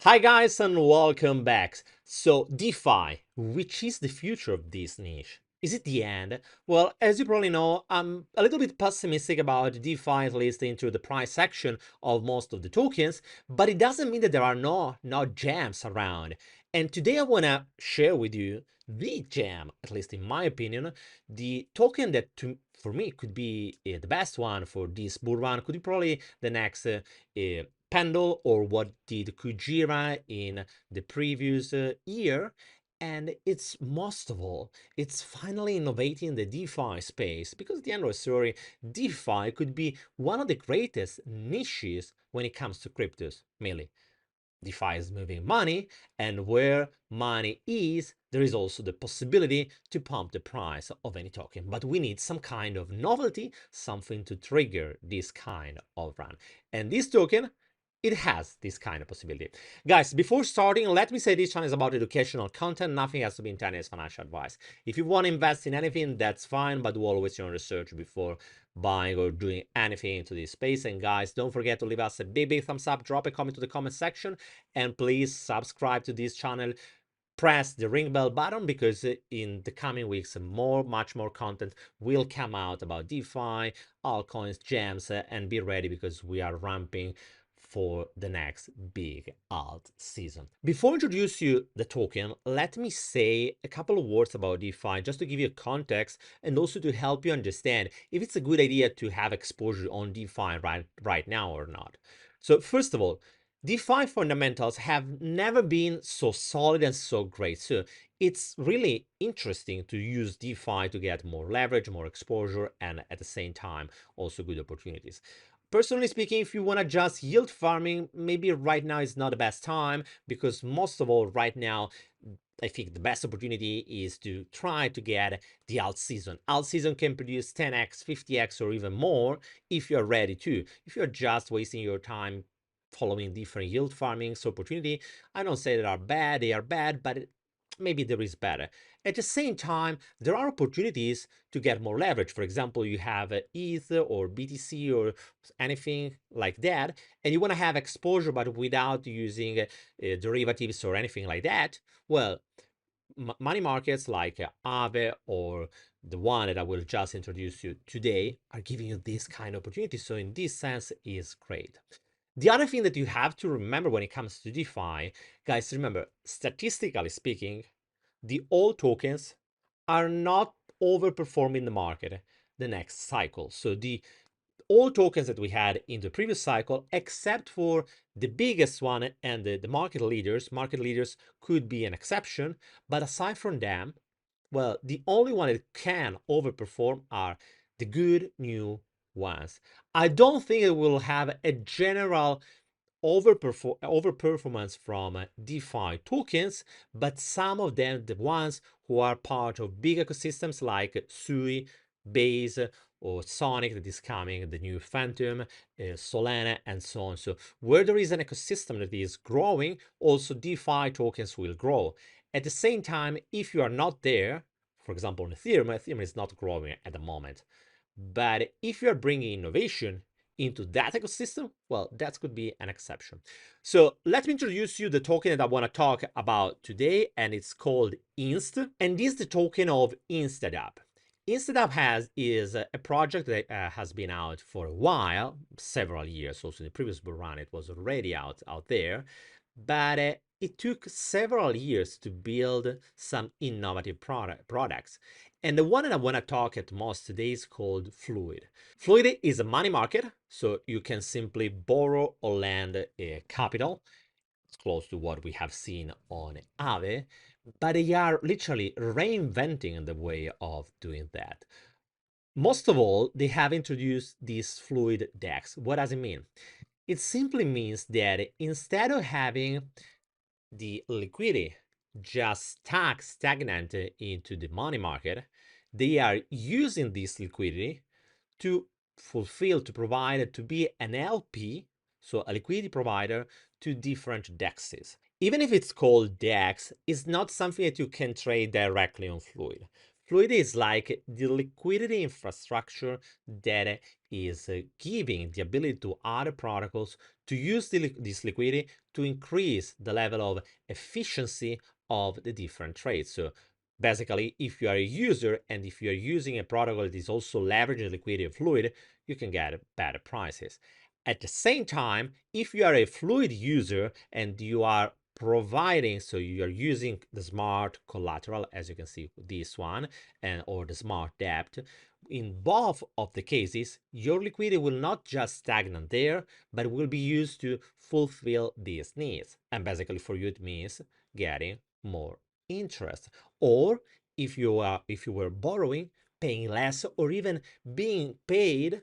Hi guys and welcome back. So DeFi, which is the future of this niche? Is it the end? Well, as you probably know, I'm a little bit pessimistic about DeFi, at least into the price section of most of the tokens, but it doesn't mean that there are no gems around. And today I want to share with you the gem, at least in my opinion, the token that for me could be the best one for this bull run, could be probably the next Pendle or what did Kujira in the previous year. And it's most of all, it's finally innovating the DeFi space because at the end of the story, DeFi could be one of the greatest niches when it comes to cryptos, mainly. DeFi is moving money, and where money is, there is also the possibility to pump the price of any token. But we need some kind of novelty, something to trigger this kind of run. And this token, it has this kind of possibility. Guys, before starting, let me say this channel is about educational content. Nothing has to be intended as financial advice. If you want to invest in anything, that's fine, but do always your own research before buying or doing anything into this space. And guys, don't forget to leave us a big thumbs up, drop a comment to the comment section, and please subscribe to this channel. Press the ring bell button because in the coming weeks much more content will come out about DeFi, altcoins, gems, and be ready because we are ramping for the next big alt season. Before I introduce you the token, let me say a couple of words about DeFi just to give you context and also to help you understand if it's a good idea to have exposure on DeFi right now or not. So first of all, DeFi fundamentals have never been so solid and so great. So it's really interesting to use DeFi to get more leverage, more exposure, and at the same time, also good opportunities. Personally speaking, if you want to just yield farming, maybe right now is not the best time because most of all, right now, I think the best opportunity is to try to get the alt season. Alt season can produce 10x, 50x, or even more if you're ready to. If you're just wasting your time following different yield farming opportunity, I don't say they are bad, but maybe there is better. At the same time, there are opportunities to get more leverage. For example, you have ETH or BTC or anything like that, and you want to have exposure but without using derivatives or anything like that. Well, money markets like Aave or the one that I will just introduce you today are giving you this kind of opportunity. So in this sense, is great. The other thing that you have to remember when it comes to DeFi, guys, remember, statistically speaking, the old tokens are not overperforming the market the next cycle. So the all tokens that we had in the previous cycle, except for the biggest one and the market leaders could be an exception. But aside from them, well, the only one that can overperform are the good new ones. I don't think it will have a general overperformance from DeFi tokens, but some of them, the ones who are part of big ecosystems like Sui, Base, or Sonic that is coming, the new Phantom, Solana, and so on. So where there is an ecosystem that is growing, also DeFi tokens will grow. At the same time, if you are not there, for example, on Ethereum is not growing at the moment. But if you are bringing innovation into that ecosystem, well, that could be an exception. So let me introduce you the token that I want to talk about today, and it's called INST, and this is the token of Instadapp. Instadapp is a project that has been out for a while, several years. Also, in the previous bull run, it was already out there, but it took several years to build some innovative products. And the one that I want to talk at most today is called Fluid. Fluid is a money market, so you can simply borrow or lend capital. It's close to what we have seen on Aave, but they are literally reinventing the way of doing that. Most of all, they have introduced this Fluid Dex. What does it mean? It simply means that instead of having the liquidity just stagnant into the money market, they are using this liquidity to provide, to be an LP, so a liquidity provider to different DEXs. Even if it's called DEX, it's not something that you can trade directly on Fluid. Fluid is like the liquidity infrastructure that is giving the ability to other protocols to use this liquidity to increase the level of efficiency of the different trades. So basically, if you are a user and if you are using a protocol that is also leveraging the liquidity of Fluid, you can get better prices. At the same time, if you are a Fluid user and you are providing, so you are using the smart collateral, as you can see this one, and or the smart debt, in both of the cases, your liquidity will not just stagnate there, but will be used to fulfill these needs. And basically for you, it means getting more interest. Or if you were borrowing, paying less, or even being paid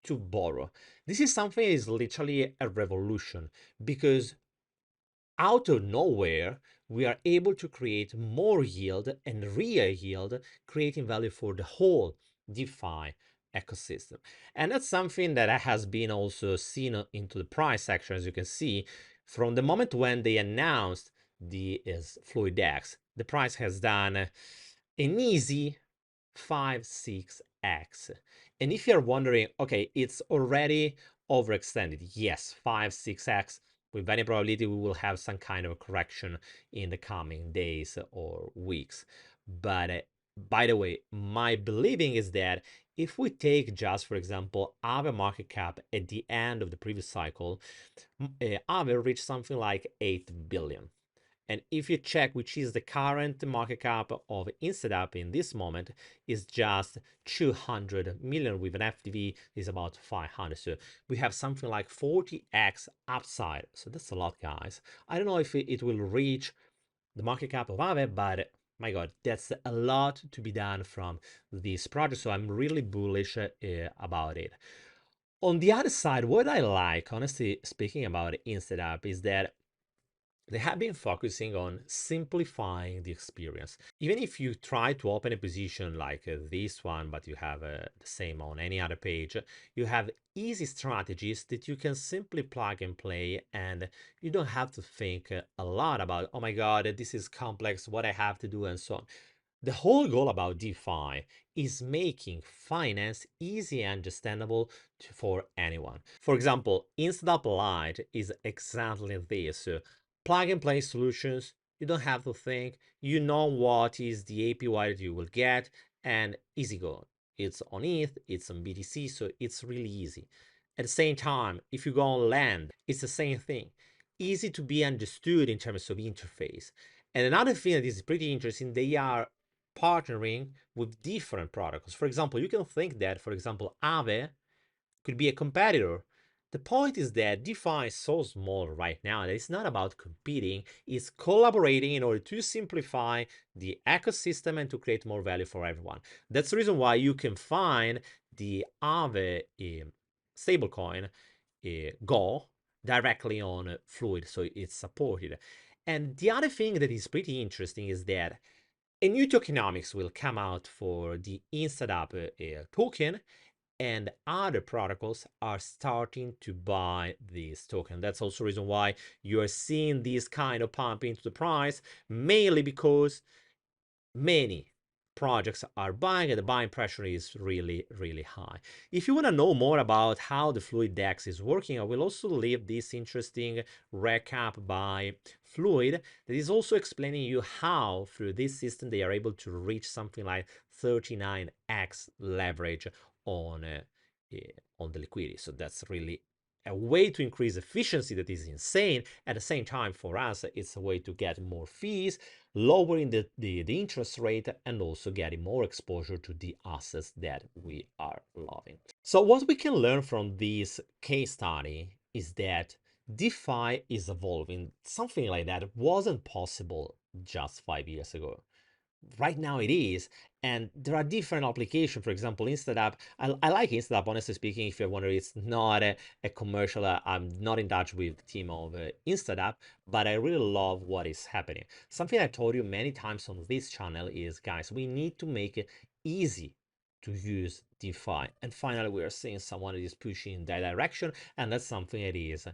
to borrow. This is something that is literally a revolution because out of nowhere, we are able to create more yield and real yield, creating value for the whole DeFi ecosystem. And that's something that has been also seen into the price section, as you can see, from the moment when they announced the Fluid Dex, the price has done an easy 5-6x. And if you're wondering, okay, it's already overextended. Yes, 5-6x. With any probability, we will have some kind of correction in the coming days or weeks. But by the way, my believing is that if we take just, for example, Aave market cap at the end of the previous cycle, Aave reached something like 8 billion. And if you check which is the current market cap of Instadapp in this moment, is just 200 million with an FTV is about 500. So we have something like 40x upside. So that's a lot, guys. I don't know if it will reach the market cap of Aave, but my God, that's a lot to be done from this project. So I'm really bullish about it. On the other side, what I like, honestly speaking, about Instadapp is that they have been focusing on simplifying the experience. Even if you try to open a position like this one, but you have the same on any other page, you have easy strategies that you can simply plug and play, and you don't have to think a lot about, oh my God, this is complex, what I have to do, and so on. The whole goal about DeFi is making finance easy and understandable for anyone. For example, Instadapp Lite is exactly this. Plug and play solutions. You don't have to think. You know what is the APY that you will get, and easy go. It's on ETH, it's on BTC, so it's really easy. At the same time, if you go on land, it's the same thing. Easy to be understood in terms of interface. And another thing that is pretty interesting, they are partnering with different protocols. For example, you can think that, for example, Aave could be a competitor. The point is that DeFi is so small right now that it's not about competing, it's collaborating in order to simplify the ecosystem and to create more value for everyone. That's the reason why you can find the Aave stablecoin Go directly on Fluid, so it's supported. And the other thing that is pretty interesting is that a new tokenomics will come out for the Instadapp token, and other protocols are starting to buy this token. That's also the reason why you are seeing this kind of pump into the price, mainly because many projects are buying and the buying pressure is really, really high. If you want to know more about how the Fluid Dex is working, I will also leave this interesting recap by Fluid that is also explaining you how through this system they are able to reach something like 39x leverage on on the liquidity. So that's really a way to increase efficiency that is insane. At the same time, for us, it's a way to get more fees, lowering the interest rate, and also getting more exposure to the assets that we are loving. So what we can learn from this case study is that DeFi is evolving. Something like that wasn't possible just 5 years ago. Right now it is, and there are different applications. For example, Instadapp, I like Instadapp, honestly speaking. If you're wondering, it's not a commercial. I'm not in touch with the team of Instadapp, but I really love what is happening. Something I told you many times on this channel is, guys, we need to make it easy to use DeFi, and finally we are seeing someone that is pushing in that direction, and that's something that is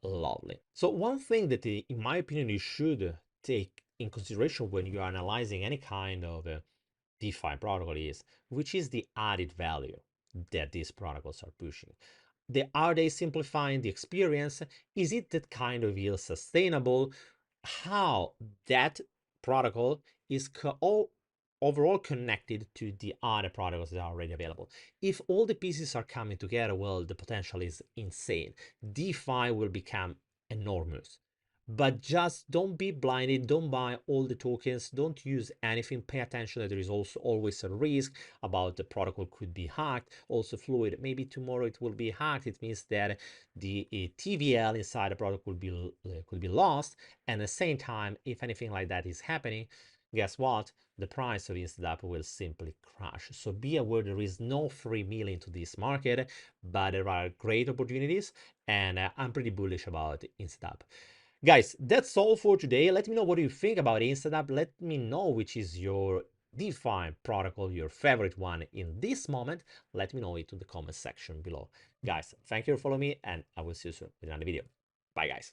lovely. So one thing that, in my opinion, you should take in consideration when you are analyzing any kind of DeFi protocol is which is the added value that these protocols are pushing. Are they simplifying the experience? Is it that kind of yield sustainable? How that protocol is overall connected to the other protocols that are already available. If all the pieces are coming together, well, the potential is insane. DeFi will become enormous. But just don't be blinded, don't buy all the tokens, don't use anything, pay attention that there is also always a risk about the protocol could be hacked. Also Fluid, maybe tomorrow it will be hacked. It means that the TVL inside the product could be lost. And at the same time, if anything like that is happening, guess what? The price of Instadapp will simply crash. So be aware there is no free meal into this market, but there are great opportunities, and I'm pretty bullish about Instadapp. Guys, that's all for today. Let me know what you think about Instadapp. Let me know which is your DeFi protocol, your favorite one in this moment. Let me know it in the comment section below. Guys, thank you for following me, and I will see you soon with another video. Bye, guys.